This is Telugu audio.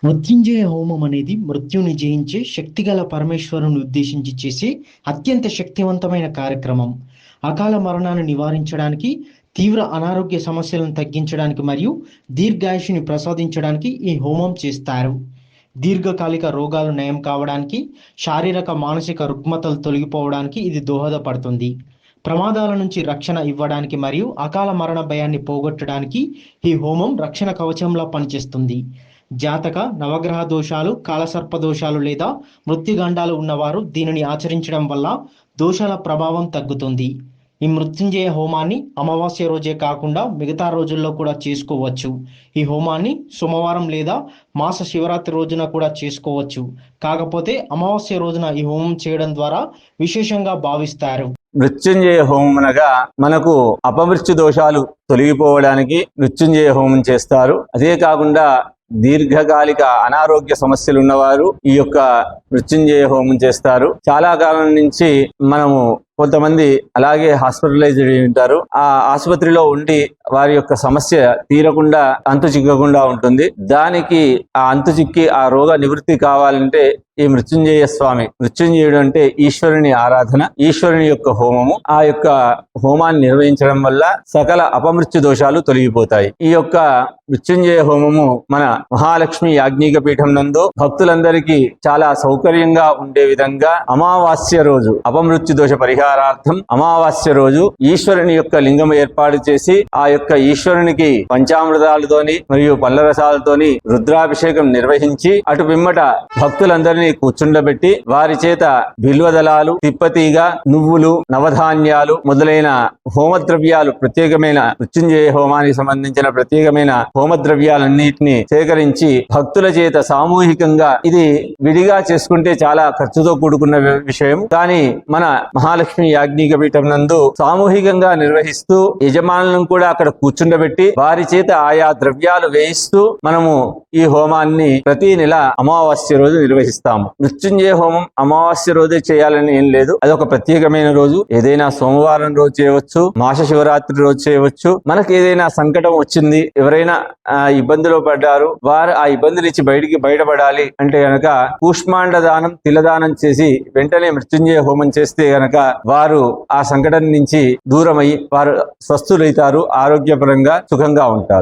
మృత్యుంజయ హోమం అనేది మృత్యుని జయించే శక్తిగల పరమేశ్వరుని ఉద్దేశించి చేసే అత్యంత శక్తివంతమైన కార్యక్రమం. అకాల మరణాన్ని నివారించడానికి, తీవ్ర అనారోగ్య సమస్యలను తగ్గించడానికి మరియు దీర్ఘాయుషుని ప్రసాదించడానికి ఈ హోమం చేస్తారు. దీర్ఘకాలిక రోగాలు నయం కావడానికి, శారీరక మానసిక రుగ్మతలు తొలగిపోవడానికి ఇది దోహదపడుతుంది. ప్రమాదాల నుంచి రక్షణ ఇవ్వడానికి మరియు అకాల మరణ భయాన్ని పోగొట్టడానికి ఈ హోమం రక్షణ కవచంలా పనిచేస్తుంది. జాతక, నవగ్రహ దోషాలు, కాలసర్ప దోషాలు లేదా మృత్యుగండాలు ఉన్నవారు దీనిని ఆచరించడం వల్ల దోషాల ప్రభావం తగ్గుతుంది. ఈ మృత్యుంజయ హోమాన్ని అమావాస్య రోజే కాకుండా మిగతా రోజుల్లో కూడా చేసుకోవచ్చు. ఈ హోమాన్ని సోమవారం లేదా మాస శివరాత్రి రోజున కూడా చేసుకోవచ్చు. కాకపోతే అమావాస్య రోజున ఈ హోమం చేయడం ద్వారా విశేషంగా భావిస్తారు. మృత్యుంజయ హోమం అనగా మనకు అపమృత్యు దోషాలు తొలగిపోవడానికి మృత్యుంజయ హోమం చేస్తారు. అదే కాకుండా దీర్ఘకాలిక అనారోగ్య సమస్యలు ఉన్నవారు ఈ యొక్క మృత్యుంజయ హోమం చేస్తారు. చాలా కాలం నుంచి మనము కొంతమంది అలాగే హాస్పిటలైజ్డ్ ఉంటారు. ఆ ఆసుపత్రిలో ఉండి వారి యొక్క సమస్య తీరకుండా అంతు చిక్కకుండా ఉంటుంది. దానికి ఆ అంతు చిక్కి ఆ రోగ నివృత్తి కావాలంటే ఈ మృత్యుంజయ స్వామి, మృత్యుంజయుడు అంటే ఈశ్వరుని ఆరాధన, ఈశ్వరుని యొక్క హోమము. ఆ యొక్క హోమాన్ని నిర్వహించడం వల్ల సకల అపమృత్యు దోషాలు తొలగిపోతాయి. ఈ యొక్క మృత్యుంజయ హోమము మన మహాలక్ష్మి యాజ్ఞిక పీఠం నందు భక్తులందరికీ చాలా సౌకర్యంగా ఉండే విధంగా అమావాస్య రోజు అపమృత్యు దోష పరిహారార్థం అమావాస్య రోజు ఈశ్వరుని యొక్క లింగం ఏర్పాటు చేసి ఆ యొక్క ఈశ్వరునికి పంచామృతాలతోని మరియు పళ్ళ రసాలతోని రుద్రాభిషేకం నిర్వహించి అటు పిమ్మట భక్తులందరినీ కూర్చుండబెట్టి వారి చేత బిల్వదళాలు, తిప్పతీగ, నువ్వులు, నవధాన్యాలు మొదలైన హోమద్రవ్యాలు, ప్రత్యేకమైన మృత్యుంజయ హోమానికి సంబంధించిన ప్రత్యేకమైన హోమద్రవ్యాలన్నిటిని సేకరించి భక్తుల చేత సామూహికంగా, ఇది విడిగా చేసుకుంటే చాలా ఖర్చుతో కూడుకున్న విషయం, కానీ మన మహాలక్ష్మి యాజ్ఞిక పీఠం నందు సామూహికంగా నిర్వహిస్తూ యజమానులను కూడా అక్కడ కూర్చుండబెట్టి వారి చేత ఆయా ద్రవ్యాలు వేయిస్తూ మనము ఈ హోమాన్ని ప్రతి నెల అమావాస్య రోజు నిర్వహిస్తాము. మృత్యుంజయ హోమం అమావాస్య రోజే చేయాలని ఏం లేదు. అది ఒక ప్రత్యేకమైన రోజు. ఏదైనా సోమవారం రోజు చేయవచ్చు, మాస శివరాత్రి రోజు చేయవచ్చు. మనకు ఏదైనా సంకటం వచ్చింది, ఎవరైనా ఇబ్బందులు పడ్డారు, వారు ఆ ఇబ్బంది నుంచి బయటపడాలి అంటే గనక కూష్మాండ దానం, తిలదానం చేసి వెంటనే మృత్యుంజయ హోమం చేస్తే గనక వారు ఆ సంకటం నుంచి దూరమై వారు స్వస్థులైతారు, ఆరోగ్యపరంగా సుఖంగా ఉంటారు.